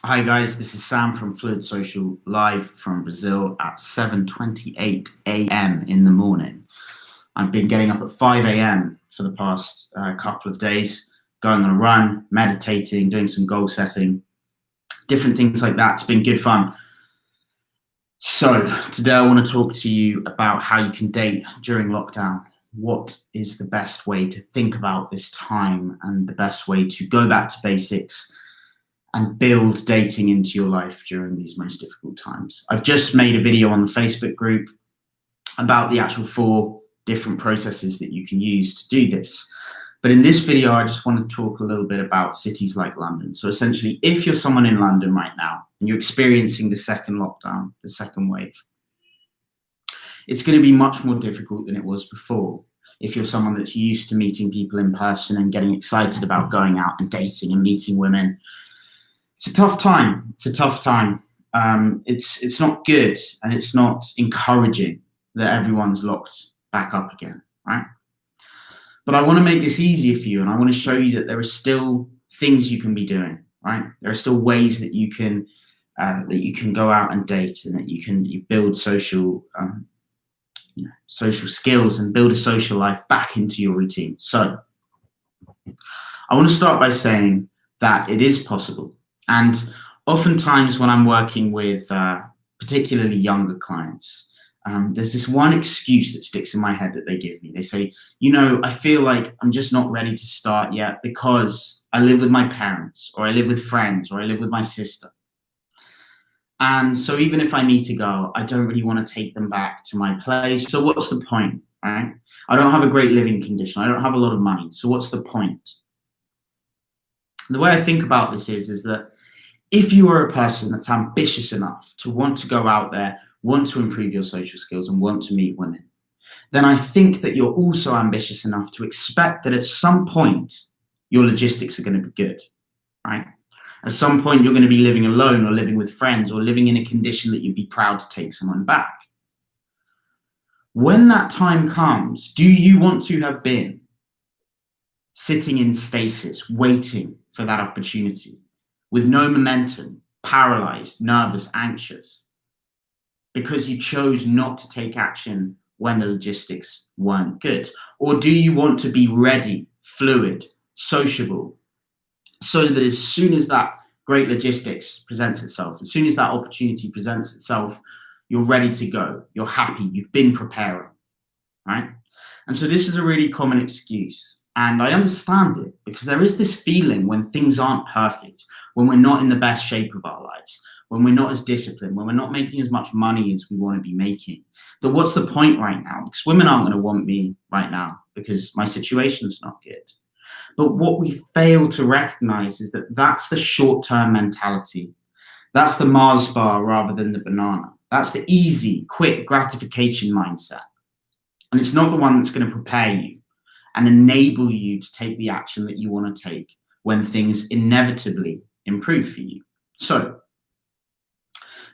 Hi guys, this is Sam from Fluid Social, live from Brazil at 7:28 a.m. in the morning. I've been getting up at 5 a.m. for the past couple of days, going on a run, meditating, doing some goal setting, different things like that. It's been good fun. So today I want to talk to you about how you can date during lockdown. What is the best way to think about this time and the best way to go back to basics and build dating into your life during these most difficult times. I've just made a video on the Facebook group about the actual 4 different processes that you can use to do this. But in this video, I just want to talk a little bit about cities like London. So essentially, if you're someone in London right now and you're experiencing the second lockdown, the second wave, it's going to be much more difficult than it was before. If you're someone that's used to meeting people in person and getting excited about going out and dating and meeting women, it's a tough time. It's a tough time. It's not good, and it's not encouraging that everyone's locked back up again, right? But I want to make this easier for you, and I want to show you that there are still things you can be doing, right? There are still ways that you can go out and date, and that you build social skills and build a social life back into your routine. So I want to start by saying that it is possible. And oftentimes when I'm working with particularly younger clients, there's this one excuse that sticks in my head that they give me. They say, I feel like I'm just not ready to start yet because I live with my parents, or I live with friends, or I live with my sister. And so even if I meet a girl, I don't really want to take them back to my place. So what's the point, right? I don't have a great living condition. I don't have a lot of money. So what's the point? The way I think about this is that if you are a person that's ambitious enough to want to go out there, want to improve your social skills, and want to meet women, then I think that you're also ambitious enough to expect that at some point your logistics are going to be good, right? At some point you're going to be living alone, or living with friends, or living in a condition that you'd be proud to take someone back. When that time comes, do you want to have been sitting in stasis, waiting for that opportunity, with no momentum, paralyzed, nervous, anxious, because you chose not to take action when the logistics weren't good? Or do you want to be ready, fluid, sociable, so that as soon as that great logistics presents itself, as soon as that opportunity presents itself, you're ready to go, you're happy, you've been preparing, right? And so this is a really common excuse. And I understand it, because there is this feeling when things aren't perfect, when we're not in the best shape of our lives, when we're not as disciplined, when we're not making as much money as we want to be making, that what's the point right now? Because women aren't going to want me right now because my situation's not good. But what we fail to recognize is that that's the short-term mentality. That's the Mars bar rather than the banana. That's the easy, quick gratification mindset. And it's not the one that's going to prepare you and enable you to take the action that you want to take when things inevitably improve for you. So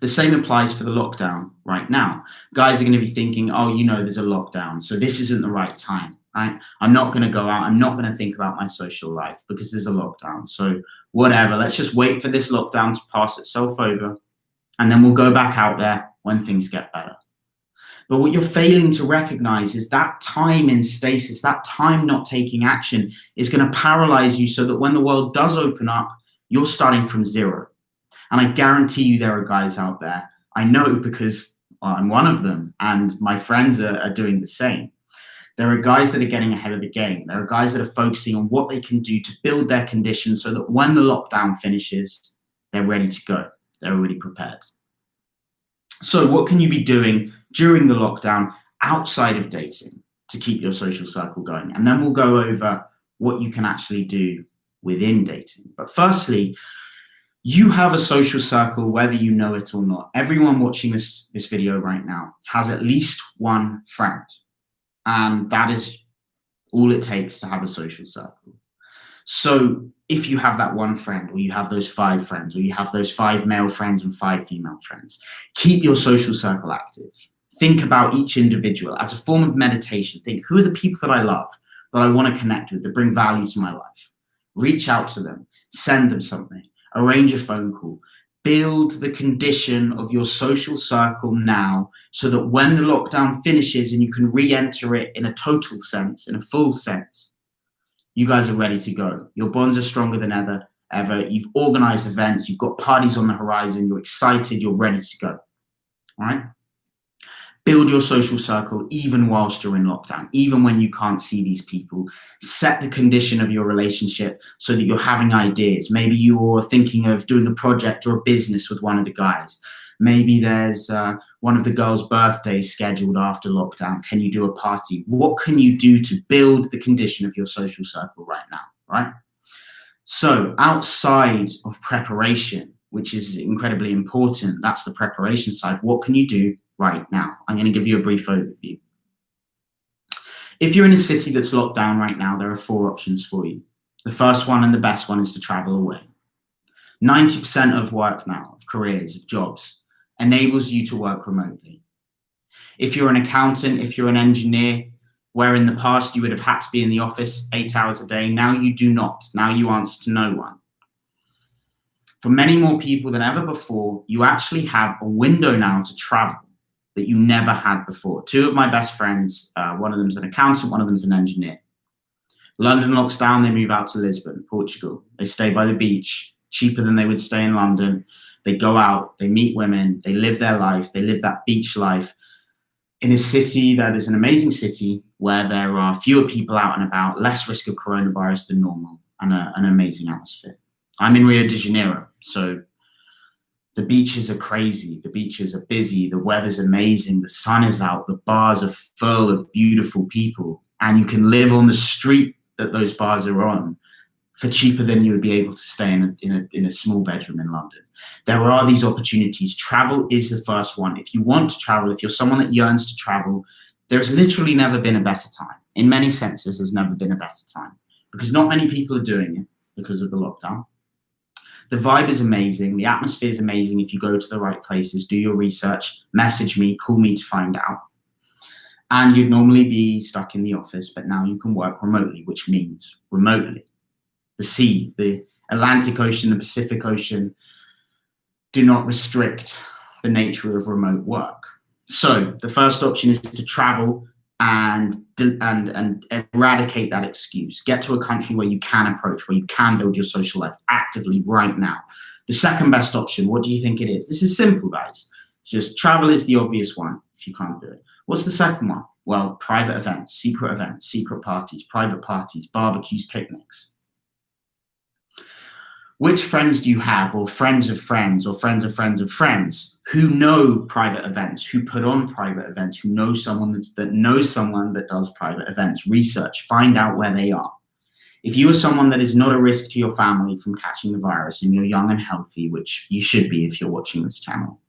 the same applies for the lockdown right now. Guys are going to be thinking, there's a lockdown, so this isn't the right time, right? I'm not going to go out. I'm not going to think about my social life because there's a lockdown. So whatever, let's just wait for this lockdown to pass itself over, and then we'll go back out there when things get better. But what you're failing to recognize is that time in stasis, that time not taking action, is going to paralyze you, so that when the world does open up, you're starting from zero. And I guarantee you there are guys out there, I know because I'm one of them, and my friends are doing the same. There are guys that are getting ahead of the game. There are guys that are focusing on what they can do to build their condition so that when the lockdown finishes, they're ready to go. They're already prepared. So what can you be doing during the lockdown outside of dating to keep your social circle going? And then we'll go over what you can actually do within dating. But firstly, you have a social circle, whether you know it or not. Everyone watching this video right now has at least one friend. And that is all it takes to have a social circle. So if you have that one friend, or you have those 5 friends, or you have those 5 male friends and 5 female friends, keep your social circle active. Think about each individual as a form of meditation. Think, who are the people that I love, that I want to connect with, that bring value to my life? Reach out to them, send them something, arrange a phone call, Build the condition of your social circle now so that when the lockdown finishes and you can re-enter it in a total sense, in a full sense, you guys are ready to go. Your bonds are stronger than ever. You've organized events, you've got parties on the horizon, you're excited, you're ready to go. All right? Build your social circle even whilst you're in lockdown, even when you can't see these people. Set the condition of your relationship so that you're having ideas. Maybe you're thinking of doing a project or a business with one of the guys. Maybe there's one of the girls' birthdays scheduled after lockdown. Can you do a party? What can you do to build the condition of your social circle right now, right? So outside of preparation, which is incredibly important, that's the preparation side. What can you do right now? I'm going to give you a brief overview. If you're in a city that's locked down right now, there are 4 options for you. The first one and the best one is to travel away. 90% of work now, of careers, of jobs, enables you to work remotely. If you're an accountant, if you're an engineer, where in the past you would have had to be in the office 8 hours a day, now you do not. Now you answer to no one. For many more people than ever before, you actually have a window now to travel that you never had before. 2 of my best friends, one of them's an accountant, one of them's an engineer. London locks down, they move out to Lisbon, Portugal. They stay by the beach, cheaper than they would stay in London. They go out, they meet women, they live their life, they live that beach life in a city that is an amazing city where there are fewer people out and about, less risk of coronavirus than normal, and an amazing atmosphere. I'm in Rio de Janeiro, so the beaches are crazy, the beaches are busy, the weather's amazing, the sun is out, the bars are full of beautiful people, and you can live on the street that those bars are on for cheaper than you would be able to stay in a small bedroom in London. There are these opportunities. Travel is the first one. If you want to travel, if you're someone that yearns to travel, there's literally never been a better time. In many senses, there's never been a better time because not many people are doing it because of the lockdown. The vibe is amazing. The atmosphere is amazing. If you go to the right places, do your research, message me, call me to find out. And you'd normally be stuck in the office, but now you can work remotely, which means remotely. The sea, the Atlantic Ocean, the Pacific Ocean do not restrict the nature of remote work. So the first option is to travel and eradicate that excuse. Get to a country where you can approach, where you can build your social life actively right now. The second best option, what do you think it is? This is simple, guys. It's just travel is the obvious one if you can't do it. What's the second one? Well, private events, secret parties, private parties, barbecues, picnics. Which friends do you have, or friends of friends, or friends of friends of friends who know private events, who put on private events, who know someone that knows someone that does private events? Research, find out where they are. If you are someone that is not a risk to your family from catching the virus and you're young and healthy, which you should be if you're watching this channel,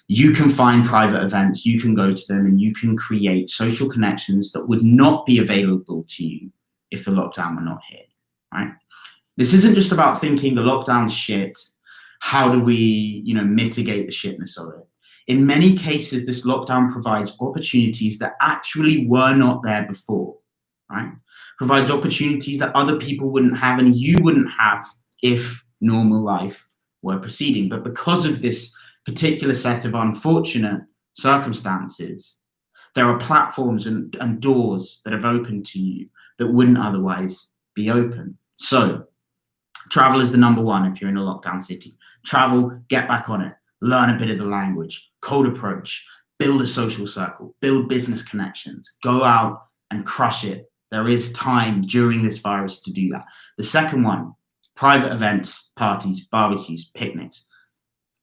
you can find private events, you can go to them, and you can create social connections that would not be available to you if the lockdown were not here, right? This isn't just about thinking the lockdown's shit. How do we, mitigate the shitness of it? In many cases, this lockdown provides opportunities that actually were not there before, right? Provides opportunities that other people wouldn't have and you wouldn't have if normal life were proceeding. But because of this particular set of unfortunate circumstances, there are platforms and doors that have opened to you that wouldn't otherwise be open. So travel is the number one if you're in a lockdown city. Travel, get back on it, learn a bit of the language, cold approach, build a social circle, build business connections, go out and crush it. There is time during this virus to do that. The second one, private events, parties, barbecues, picnics.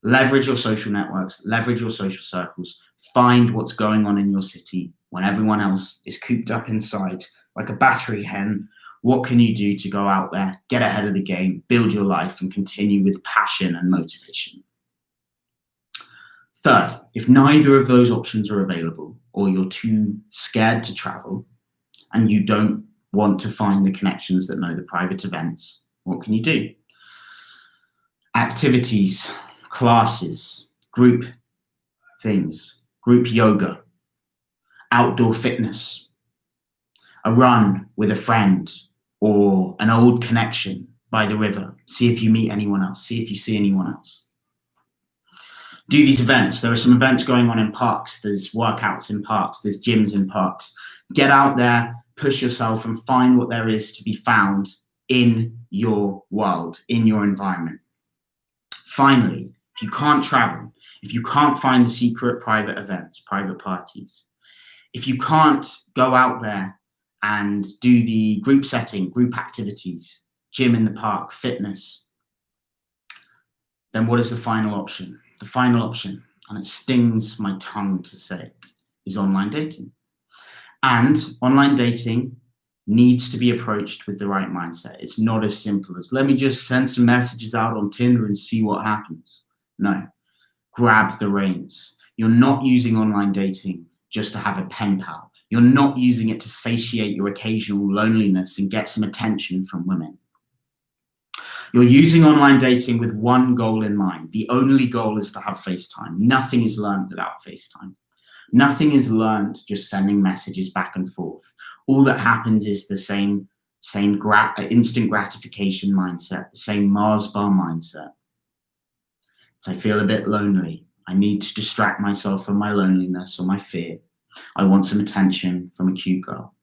Leverage your social networks, leverage your social circles, find what's going on in your city when everyone else is cooped up inside like a battery hen. What can you do to go out there, get ahead of the game, build your life, and continue with passion and motivation? Third, if neither of those options are available, or you're too scared to travel, and you don't want to find the connections that know the private events, what can you do? Activities, classes, group things, group yoga, outdoor fitness, a run with a friend, or an old connection by the river. See if you meet anyone else. See if you see anyone else. Do these events. There are some events going on in parks. There's workouts in parks. There's gyms in parks. Get out there, push yourself, and find what there is to be found in your world, in your environment. Finally, if you can't travel, if you can't find the secret private events, private parties, if you can't go out there and do the group setting, group activities, gym in the park, fitness, then what is the final option? The final option, and it stings my tongue to say it, is online dating. And online dating needs to be approached with the right mindset. It's not as simple as, let me just send some messages out on Tinder and see what happens. No, grab the reins. You're not using online dating just to have a pen pal. You're not using it to satiate your occasional loneliness and get some attention from women. You're using online dating with one goal in mind. The only goal is to have FaceTime. Nothing is learned without FaceTime. Nothing is learned just sending messages back and forth. All that happens is the same instant gratification mindset, the same Mars bar mindset. So I feel a bit lonely. I need to distract myself from my loneliness or my fear. I want some attention from a cute girl.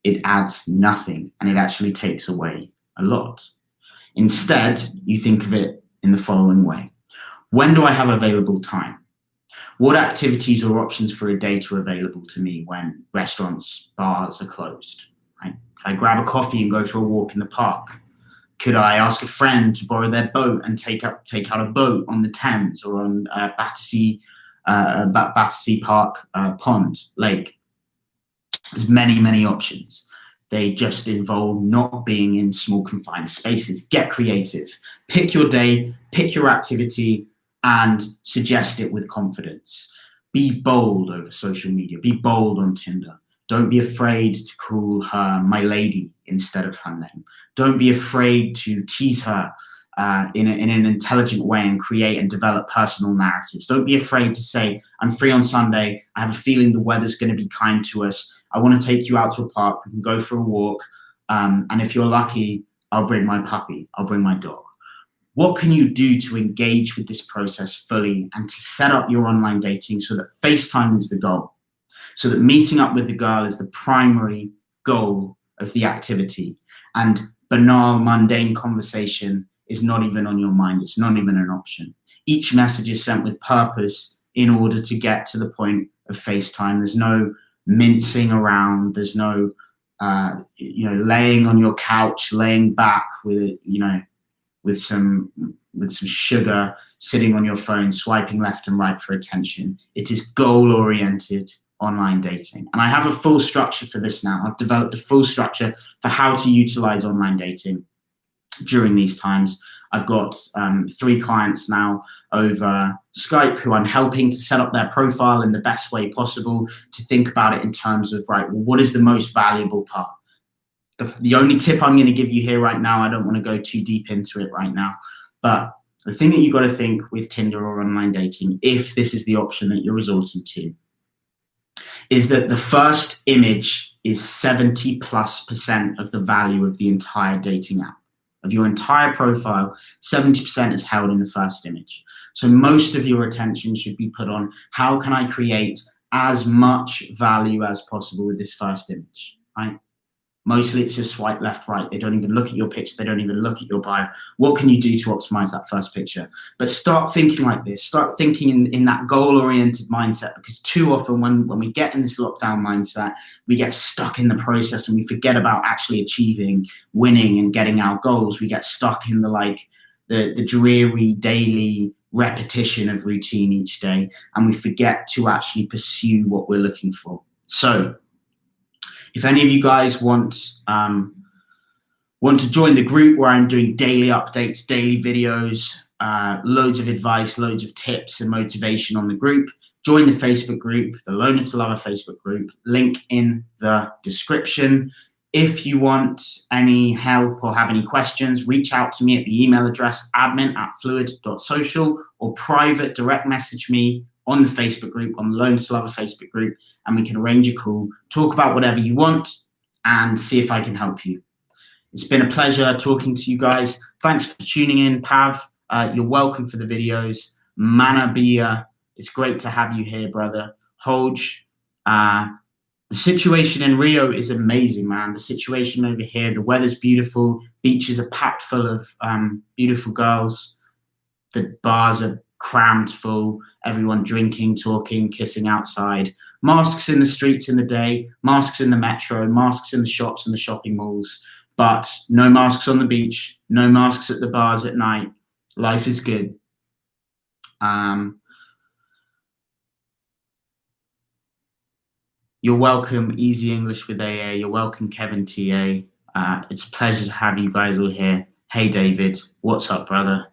It adds nothing, and it actually takes away a lot. Instead, you think of it in the following way. When do I have available time? What activities or options for a date are available to me when restaurants, bars are closed? Right? Can I grab a coffee and go for a walk in the park? Could I ask a friend to borrow their boat and take out a boat on the Thames or on Battersea Park Lake? There's many options. They just involve not being in small confined spaces. Get creative. Pick your day, pick your activity, and suggest it with confidence. Be bold over social media. Be bold on Tinder. Don't be afraid to call her my lady instead of her name. Don't be afraid to tease her in an intelligent way and create and develop personal narratives. Don't be afraid to say, I'm free on Sunday. I have a feeling the weather's going to be kind to us. I want to take you out to a park. We can go for a walk. And if you're lucky, I'll bring my puppy. I'll bring my dog. What can you do to engage with this process fully and to set up your online dating so that FaceTime is the goal? So that meeting up with the girl is the primary goal of the activity, and banal, mundane conversation is not even on your mind. It's not even an option. Each message is sent with purpose in order to get to the point of FaceTime. There's no mincing around. There's no, laying on your couch, laying back with some sugar, sitting on your phone, swiping left and right for attention. It is goal-oriented online dating. And I have a full structure for this now. I've developed a full structure for how to utilize online dating during these times. I've got 3 clients now over Skype who I'm helping to set up their profile in the best way possible, to think about it in terms of, right, well, what is the most valuable part? The only tip I'm going to give you here right now, I don't want to go too deep into it right now, but the thing that you've got to think with Tinder or online dating, if this is the option that you're resorting to, is that the first image is 70+% of the value of the entire dating app. Of your entire profile, 70% is held in the first image. So most of your attention should be put on, how can I create as much value as possible with this first image, right? Mostly it's just swipe left, right. They don't even look at your picture. They don't even look at your bio. What can you do to optimize that first picture? But start thinking like this. Start thinking in that goal-oriented mindset, because too often when we get in this lockdown mindset, we get stuck in the process and we forget about actually achieving, winning, and getting our goals. We get stuck in the dreary daily repetition of routine each day, and we forget to actually pursue what we're looking for. So if any of you guys want to join the group where I'm doing daily updates, daily videos, loads of advice, loads of tips and motivation on the group, join the Facebook group, the Loner to Lover Facebook group, link in the description. If you want any help or have any questions, reach out to me at the email address admin@fluid.social, or private direct message me on the Facebook group, on the Loner to Lover Facebook group, and we can arrange a call, talk about whatever you want, and see if I can help you. It's been a pleasure talking to you guys. Thanks for tuning in, Pav. You're welcome for the videos. Manabia, it's great to have you here, brother. Hoj, the situation in Rio is amazing, man. The situation over here, the weather's beautiful, beaches are packed full of beautiful girls, the bars are crammed full, everyone drinking, talking, kissing outside, masks in the streets in the day, masks in the metro, masks in the shops and the shopping malls, but no masks on the beach, no masks at the bars at night. Life is good. You're welcome, Easy English with AA. You're welcome, Kevin TA. It's a pleasure to have you guys all here. Hey, David, what's up, brother?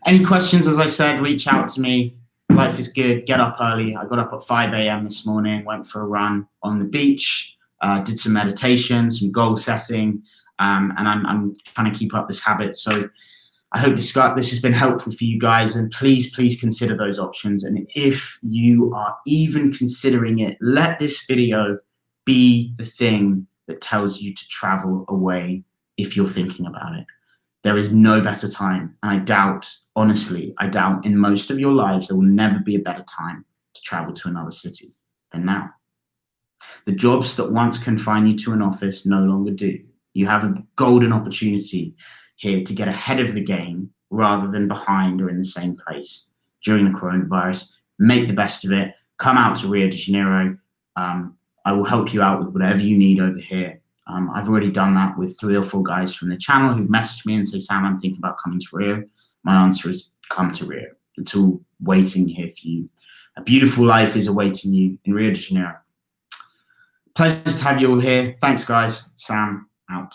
Any questions, as I said, reach out to me. Life is good. Get up early. I got up at 5 a.m. this morning, went for a run on the beach, did some meditation, some goal setting, and I'm trying to keep up this habit. So I hope this has been helpful for you guys, and please consider those options. And if you are even considering it, let this video be the thing that tells you to travel away if you're thinking about it. There is no better time, and I doubt in most of your lives there will never be a better time to travel to another city than now. The jobs that once confined you to an office no longer do. You have a golden opportunity here to get ahead of the game rather than behind or in the same place during the coronavirus. Make the best of it. Come out to Rio de Janeiro. I will help you out with whatever you need over here. I've already done that with 3 or 4 guys from the channel who've messaged me and say, Sam, I'm thinking about coming to Rio. My answer is come to Rio. It's all waiting here for you. A beautiful life is awaiting you in Rio de Janeiro. Pleasure to have you all here. Thanks, guys. Sam, out.